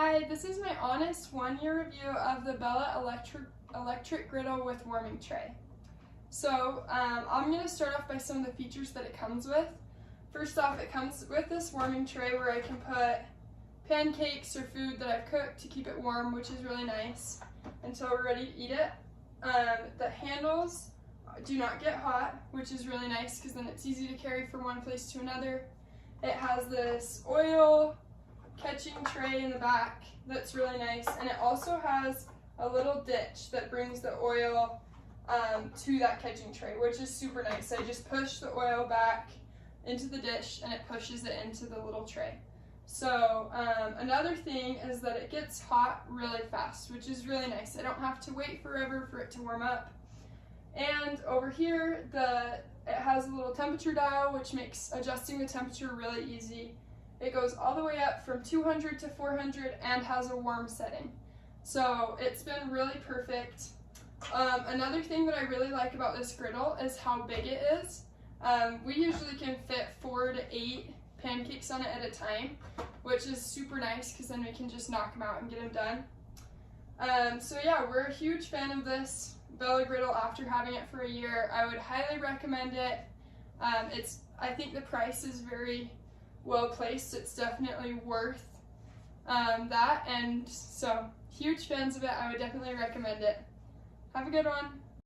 Hi, this is my honest one-year review of the BELLA Electric Griddle with warming tray. So I'm going to start off by some of the features that it comes with. First off, it comes with this warming tray where I can put pancakes or food that I've cooked to keep it warm, which is really nice until we're ready to eat it. The handles do not get hot, which is really nice because then it's easy to carry from one place to another. It has this oil catching tray in the back that's really nice, and it also has a little ditch that brings the oil to that catching tray, which is super nice. I just push the oil back into the dish and it pushes it into the little tray. So another thing is that it gets hot really fast, which is really nice. I don't have to wait forever for it to warm up. And over here, it has a little temperature dial, which makes adjusting the temperature really easy. It goes all the way up from 200 to 400 and has a warm setting. So it's been really perfect. Another thing that I really like about this griddle is how big it is. We usually can fit 4 to 8 pancakes on it at a time, which is super nice because then we can just knock them out and get them done. So yeah, we're a huge fan of this BELLA Griddle after having it for a year. I would highly recommend it. I think the price is very well placed. It's definitely worth that, and so huge fans of it. I would definitely recommend it. Have a good one.